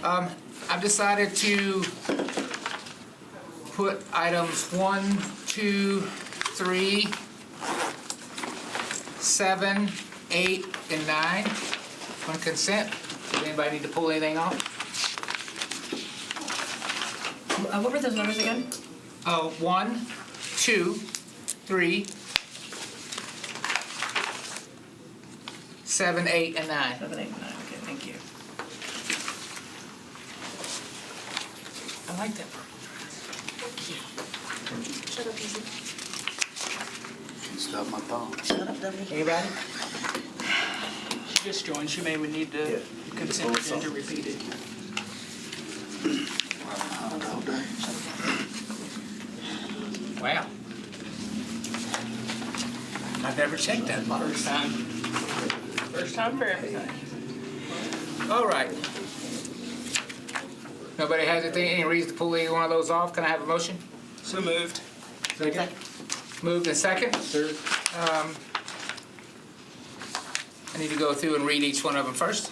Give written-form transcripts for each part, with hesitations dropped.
I've decided to put items 1, 2, 3, 7, 8, and 9 on consent. Does anybody need to pull anything off? What were those numbers again? 1, 2, 3, 7, 8, and 9. 7, 8, 9. Okay, thank you. I like that. Shut up, easy. Stop my phone. Shut up, dummy. Anybody? She just joined, she may need to consent agenda repeated. All day. Wow. I've never checked that box. First time for everything. All right. Nobody has anything, any reason to pull either one of those off? Can I have a motion? So moved. Second. Moved and second. I need to go through and read each one of them first.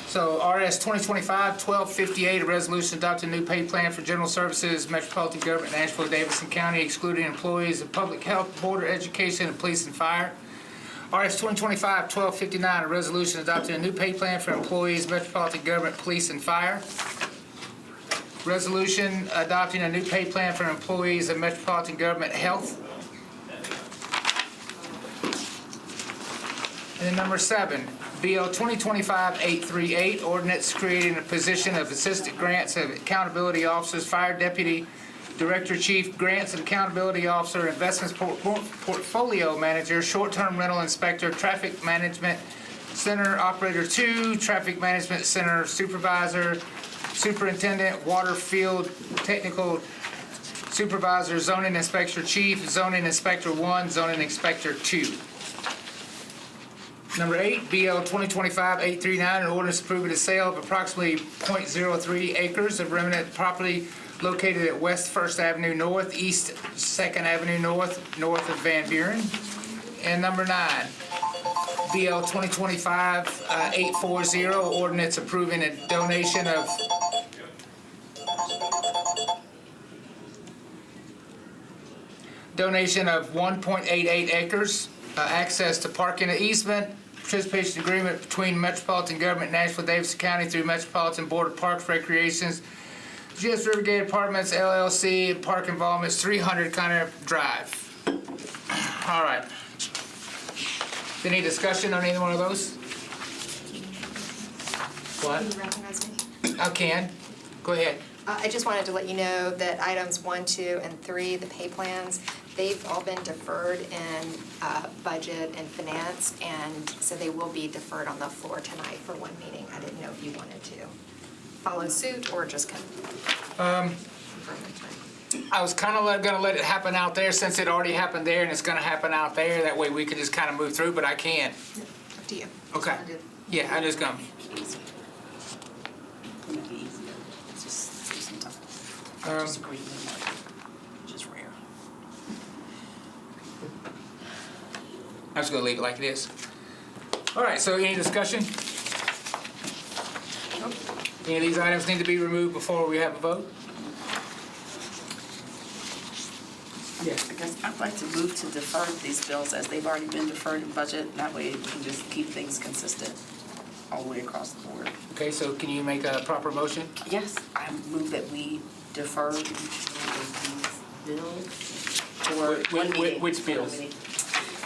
So RS 2025-1258, a resolution adopting a new pay plan for general services, Metropolitan Government, Nashville, Davidson County, excluding employees of public health, border education, and police and fire. RS 2025-1259, a resolution adopting a new pay plan for employees, Metropolitan Government, police and fire. Resolution adopting a new pay plan for employees of Metropolitan Government Health. And then number 7, BL 2025-838, ordinance creating a position of Assistant Grants and Accountability Officers, Fire Deputy, Director Chief, Grants and Accountability Officer, Investments Portfolio Manager, Short-Term Rental Inspector, Traffic Management Center Operator 2, Traffic Management Center Supervisor, Superintendent, Water Field Technical Supervisor, Zoning Inspector Chief, Zoning Inspector 1, Zoning Inspector 2. Number 8, BL 2025-839, an ordinance approving the sale of approximately .03 acres of remnant property located at West 1st Avenue North, East 2nd Avenue North, north of Van Buren. And number 9, BL 2025-840, ordinance approving a donation of donation of 1.88 acres, access to parking and easement, participation agreement between Metropolitan Government, Nashville, Davidson County through Metropolitan Board of Parks, Recreations, GS Rivergate Apartments, LLC, park involvements, 300 Conner Drive. All right. Any discussion on either one of those? What? Can you recognize me? I can. Go ahead. I just wanted to let you know that items 1, 2, and 3, the pay plans, they've all been deferred in budget and finance, and so they will be deferred on the floor tonight for one meeting. I didn't know if you wanted to follow suit or just confirm it tonight. I was kind of going to let it happen out there since it already happened there and it's going to happen out there. That way we could just kind of move through, but I can't. Up to you. Okay. Yeah, I just going to. Just rare. I'm just going to leave it like it is. All right, so any discussion? Any of these items need to be removed before we have a vote? Yes. I guess I'd like to move to defer these bills as they've already been deferred in budget. That way we can just keep things consistent all the way across the board. Okay, so can you make a proper motion? Yes, I move that we defer these bills for one meeting. Which bills?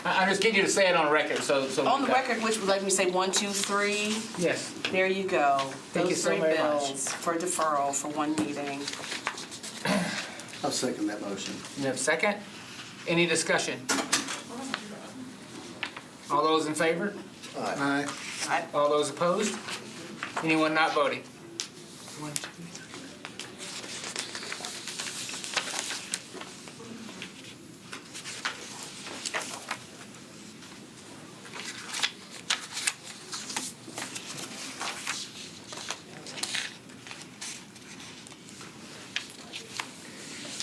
I'm just getting you to say it on record, so. On the record, which would like me to say 1, 2, 3. Yes. There you go. Thank you Those so 3 very much. bills for deferral for one meeting. I'll second that motion. You have a second? Any discussion? All those in favor? Aye. All those opposed? Anyone not voting?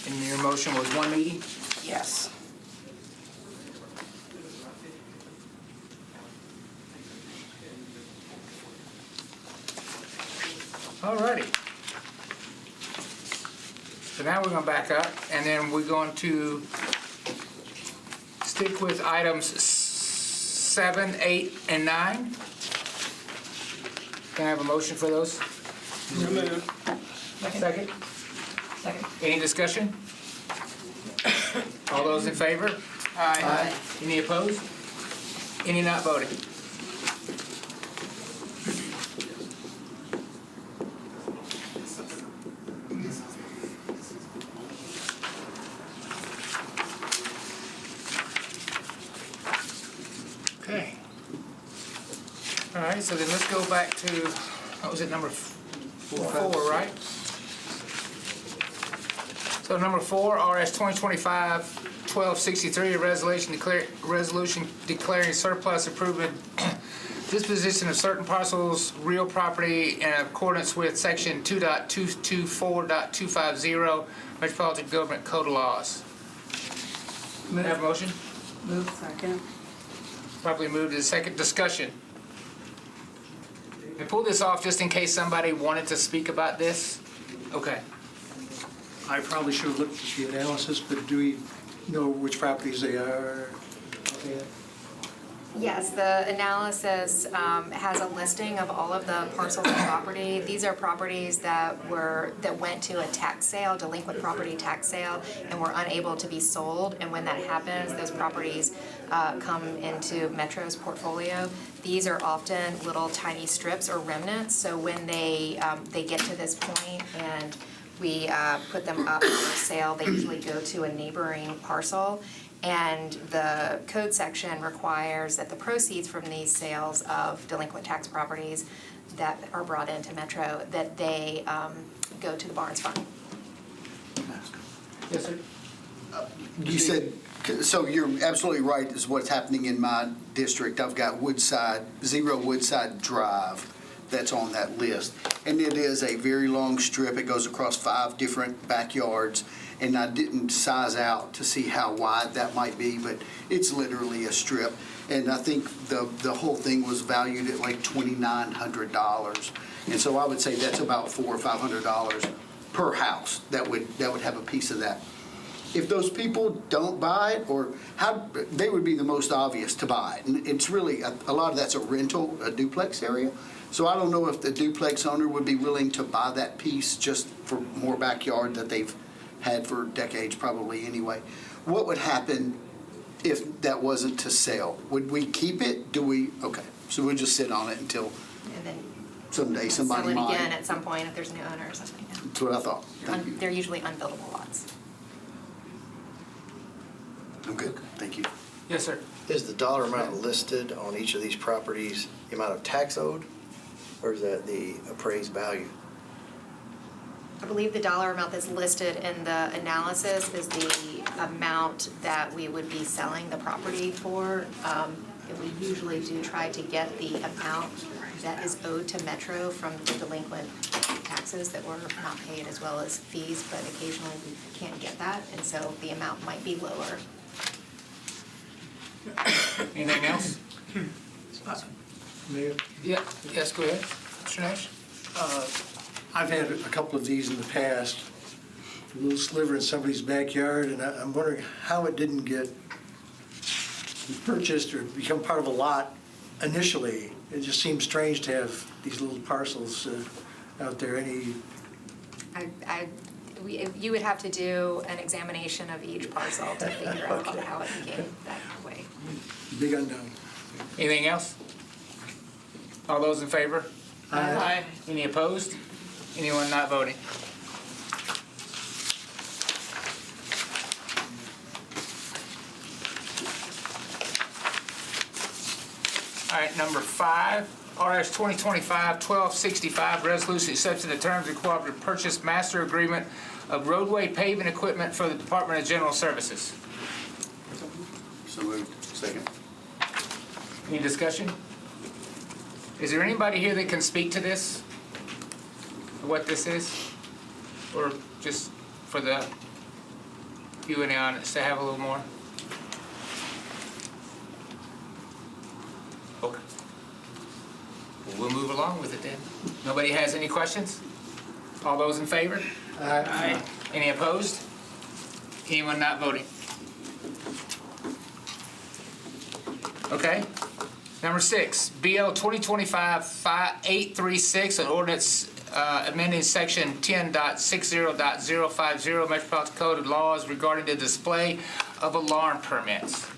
And your motion was one meeting? Yes. All All righty. So now we're gonna back up, and then we're going to stick with items 7, 8, and 9. Can I have a motion for those? Second? Second. Any discussion? All those in favor? Aye. Any opposed? Any not voting? Okay. All right, so then let's go back to, what was it, number 4, right? So number 4, RS 2025-1263, a resolution declaring surplus approving disposition of certain parcels, real property in accordance with section 2.224.250 Metropolitan Government Code of Laws. May I have a motion? Move. Second. Probably moved to second. Discussion. I pulled this off just in case somebody wanted to speak about this. Okay. I probably should have looked at the analysis, but do we know which properties they are? Yes, the analysis has a listing of all of the parcels of property. These are properties that went to a tax sale, delinquent property tax sale, and were unable to be sold. And when that happens, those properties come into Metro's portfolio. These are often little tiny strips or remnants. So when they get to this point and we put them up for sale, they usually go to a neighboring parcel. And the code section requires that the proceeds from these sales of delinquent tax properties that are brought into Metro, that they go to the Barnes Fund. Yes, sir. You said, so you're absolutely right, is what's happening in my district. I've got Zero Woodside Drive that's on that list. And it is a very long strip. It goes across 5 different backyards. And I didn't size out to see how wide that might be, but it's literally a strip. And I think the whole thing was valued at like $2,900. And so I would say that's about $400 or $500 per house that would have a piece of that. If those people don't buy it, or how, they would be the most obvious to buy it. And it's really, a lot of that's a rental, a duplex area. So I don't know if the duplex owner would be willing to buy that piece just for more backyard that they've had for decades probably anyway. What would happen if that wasn't to sell? Would we keep it? Okay, so we'll just sit on it until And then someday sell somebody it again might. at some point if there's a new owner or something. Yeah. That's what I thought. Thank you. They're usually unbuildable lots. I'm good, thank you. Yes, sir. Is the dollar amount listed on each of these properties the amount of tax owed, or is that the appraised value? I believe the dollar amount that's listed in the analysis is the amount that we would be selling the property for. And we usually do try to get the amount that is owed to Metro from the delinquent taxes that were not paid, as well as fees, but occasionally we can't get that, and so the amount might be lower. Anything else? Mayor? Yeah. Yes, go ahead. Mr. Nash? I've had a couple of these in the past, a little sliver in somebody's backyard, and I'm wondering how it didn't get purchased or become part of a lot initially. It just seems strange to have these little parcels out there. You would have to do an examination of each parcel to figure out Okay. how it became that way. Big unknown. Anything else? All those in favor? Aye. Any opposed? Anyone not voting? All right, number 5, RS 2025-1265, resolution accepting the terms of cooperative purchase master agreement of roadway paving equipment for the Department of General Services. So moved. Second. Any discussion? Is there anybody here that can speak to this? What this is? Or just for the you in the audience to have a little more? Okay. Well, we'll move along with it then. Nobody has any questions? All those in favor? Aye. Any opposed? Anyone not voting? Okay. Number 6, BL 2025-836, an ordinance amending section 10.60.050 Metropolitan Code of Laws regarding the display of alarm permits.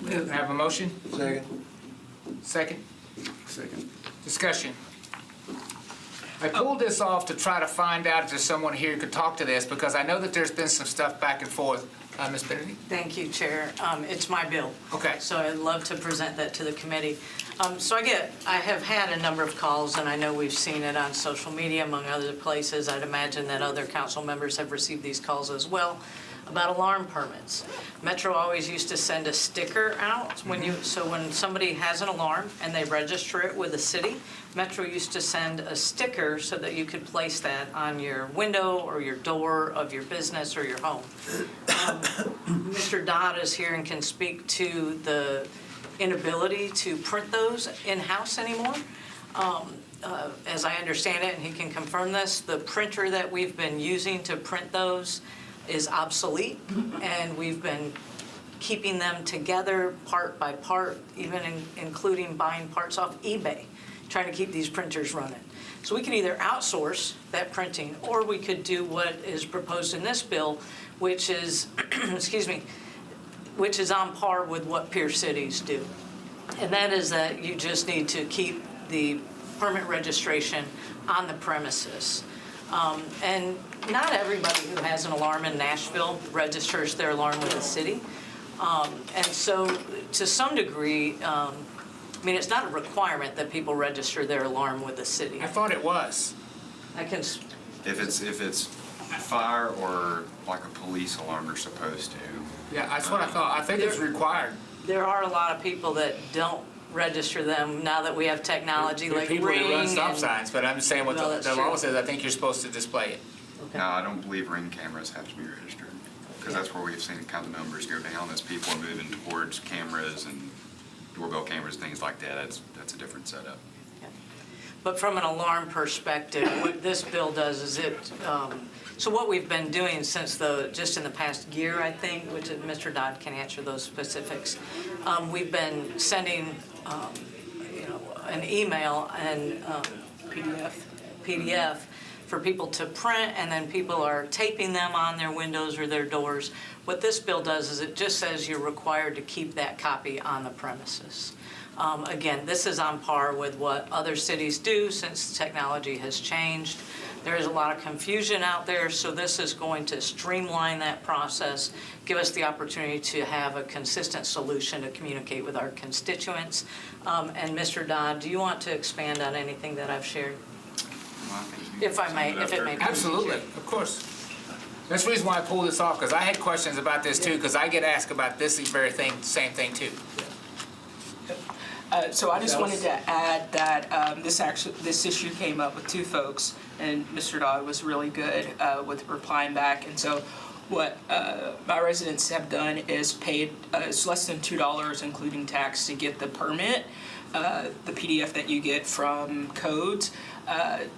Can I have a motion? Second. Second? Second. Discussion. I pulled this off to try to find out if there's someone here who could talk to this, because I know that there's been some stuff back and forth. Ms. Benedict? Thank you, Chair. It's my bill. Okay. So I'd love to present that to the committee. So I have had a number of calls, and I know we've seen it on social media, among other places. I'd imagine that other council members have received these calls as well, about alarm permits. Metro always used to send a sticker out so when somebody has an alarm and they register it with the city, Metro used to send a sticker so that you could place that on your window or your door of your business or your home. Mr. Dodd is here and can speak to the inability to print those in-house anymore. As I understand it, and he can confirm this, the printer that we've been using to print those is obsolete, and we've been keeping them together part by part, even including buying parts off eBay, trying to keep these printers running. So we could either outsource that printing, or we could do what is proposed in this bill, which is, excuse me, which is on par with what peer cities do. And that is that you just need to keep the permit registration on the premises. And not everybody who has an alarm in Nashville registers their alarm with the city. And so to some degree, I mean, it's not a requirement that people register their alarm with the city. I thought it was. I can, If it's fire or like a police alarm, they're supposed to. Yeah, that's what I thought. I think it's required. there are a lot of people that don't register them now that we have technology There are like people who run Ring stop and- signs, but I'm just saying what Well, the that's law true. says. I think you're supposed to display it. Okay. No, I don't believe Ring cameras have to be registered, because that's where we've seen kind of numbers go down as people are moving towards cameras and doorbell cameras, things like that. That's a different setup. But from an alarm perspective, what this bill does is so what we've been doing since just in the past year, I think, which Mr. Dodd can answer those specifics, we've been sending, an email and PDF for people to print, and then people are taping them on their windows or their doors. What this bill does is it just says you're required to keep that copy on the premises. Again, this is on par with what other cities do since technology has changed. There is a lot of confusion out there, so this is going to streamline that process, give us the opportunity to have a consistent solution to communicate with our constituents. And Mr. Dodd, do you want to expand on anything that I've shared? Well, I think you If I may, summed if up it there. may. Absolutely, of course. That's the reason why I pulled this off, because I had questions about this too, because I get asked about this very thing, same thing too. So I just wanted to add that this issue came up with two folks, and Mr. Dodd was really good with replying back. And so what my residents have done is paid it's less than $2, including tax, to get the permit, the PDF that you get from codes,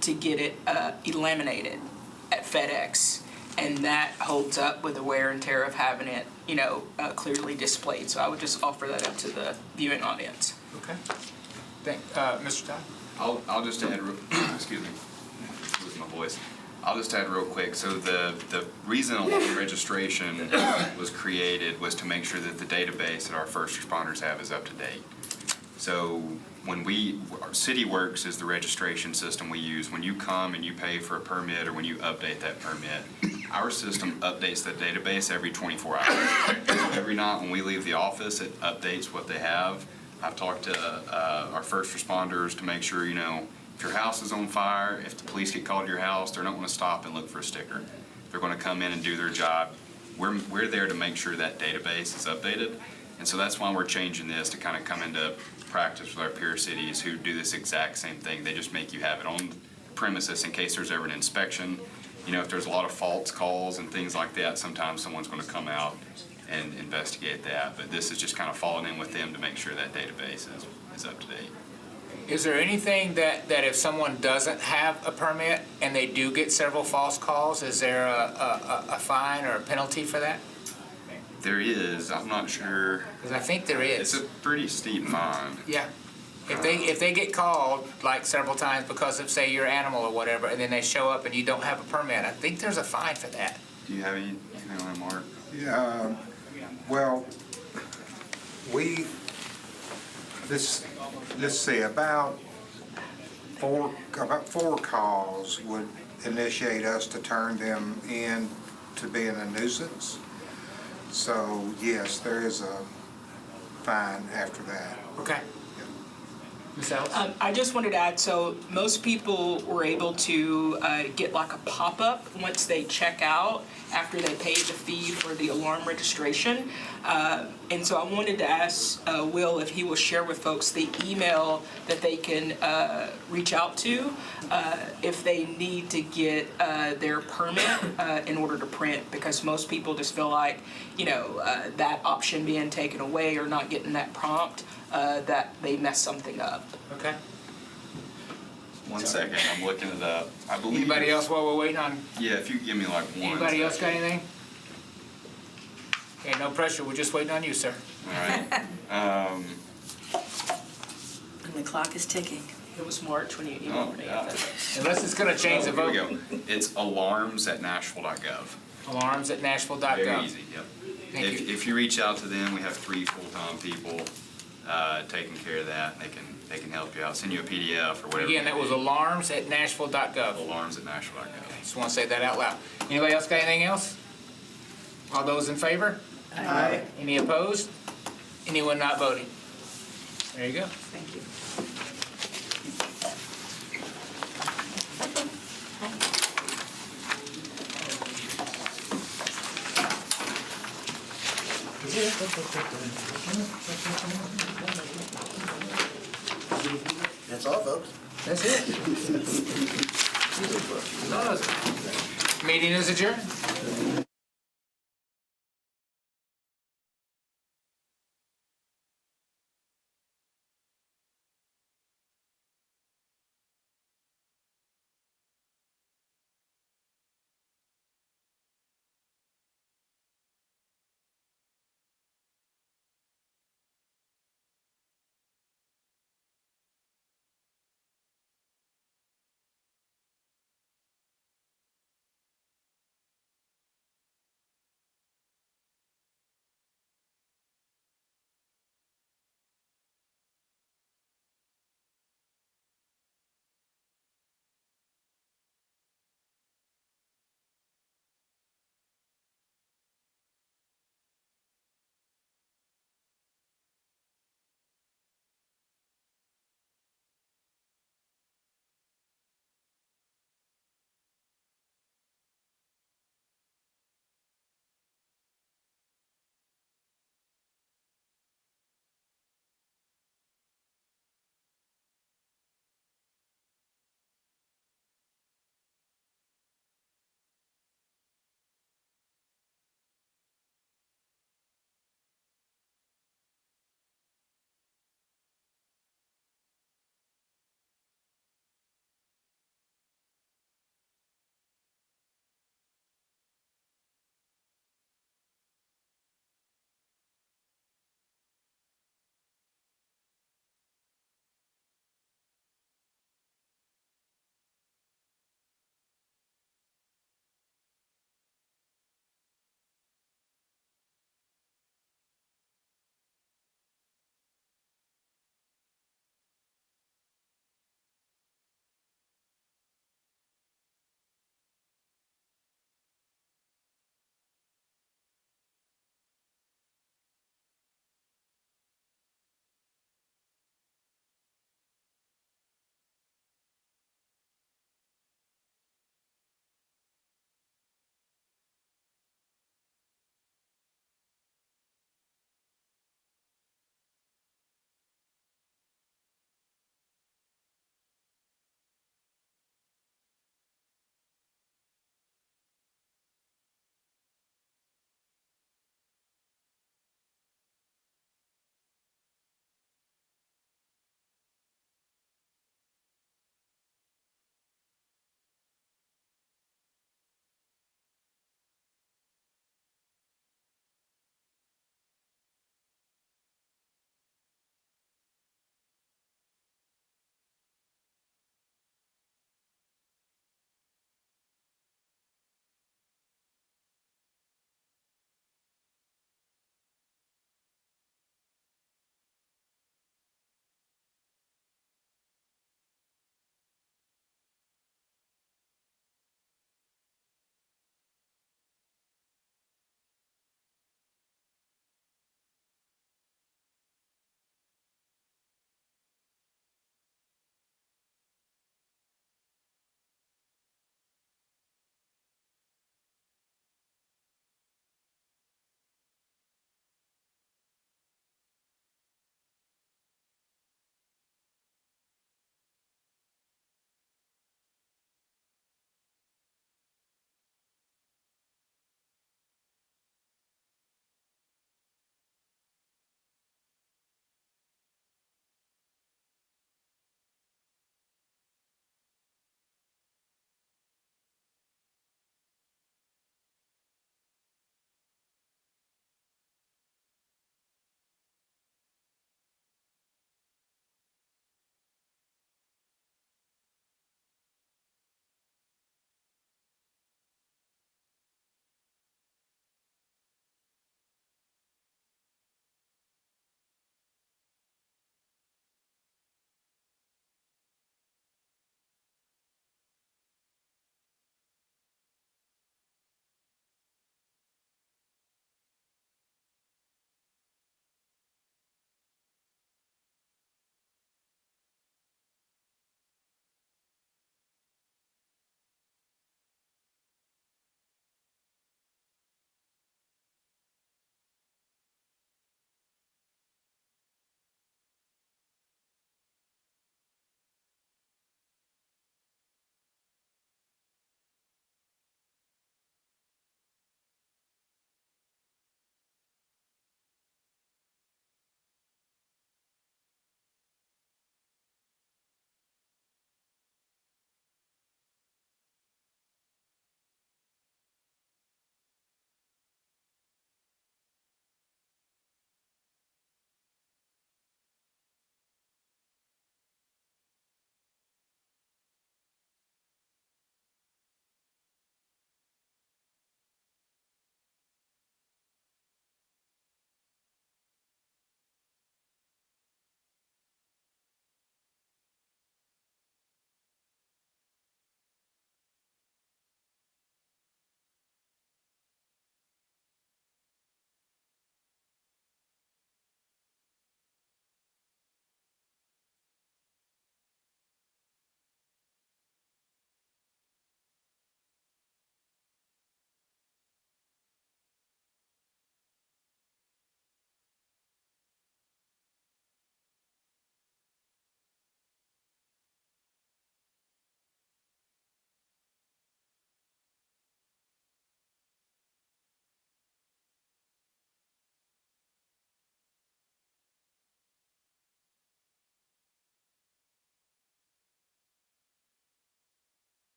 to get it laminated at FedEx. And that holds up with the wear and tear of having it, clearly displayed. So I would just offer that up to the viewing audience. Okay. Mr. Todd? I'll just add, excuse me, losing my voice. I'll just add real quick. So the reason alarm registration was created was to make sure that the database that our first responders have is up to date. So when our CityWorks is the registration system we use. When you come and you pay for a permit or when you update that permit, our system updates the database every 24 hours. So every night when we leave the office, it updates what they have. I've talked to our first responders to make sure, if your house is on fire, if the police get called to your house, they're not going to stop and look for a sticker. They're going to come in and do their job. We're there to make sure that database is updated. And so that's why we're changing this to kind of come into practice with our peer cities who do this exact same thing. They just make you have it on premises in case there's ever an inspection. If there's a lot of false calls and things like that, sometimes someone's going to come out and investigate that. But this is just kind of falling in with them to make sure that database is up to date. Is there anything that if someone doesn't have a permit and they do get several false calls, is there a fine or a penalty for that? There is, I'm not sure, Because I think there it's is. a pretty steep fine. Yeah. If they get called like several times because of, say, your animal or whatever, and then they show up and you don't have a permit, I think there's a fine for that. Do you have anything on that, Mark? Yeah, well, let's see, about four calls would initiate us to turn them in to being a nuisance. So, yes, there is a fine after that. Okay. Ms. Ellis? I just wanted to add, so most people were able to get like a pop-up once they check out after they paid the fee for the alarm registration. And so I wanted to ask Will if he will share with folks the email that they can reach out to if they need to get their permit in order to print, because most people just feel like, that option being taken away or not getting that prompt, that they mess something up. Okay. One second, I'm looking it up. I believe. Anybody else while we're waiting on? Yeah, if you give me like one. Anybody else got second. anything? Okay, no pressure. We're just waiting on you, sir. All right. And the clock is ticking. It was March when you Oh, emailed me. yeah. Unless it's going to change the Here we vote. go. It's alarms@nashville.gov. Alarms@nashville.gov. Very easy, yep. Thank you. If you reach out to them, we have 3 full-time people taking care of that. They can help you out, send you a PDF or whatever. Again, that was alarms@nashville.gov. alarms@nashville.gov. Just want to say that out loud. Anybody else got anything else? All those in favor? Aye. Any opposed? Anyone not voting? There you go. Thank you. That's all, folks. That's it. Meeting is adjourned.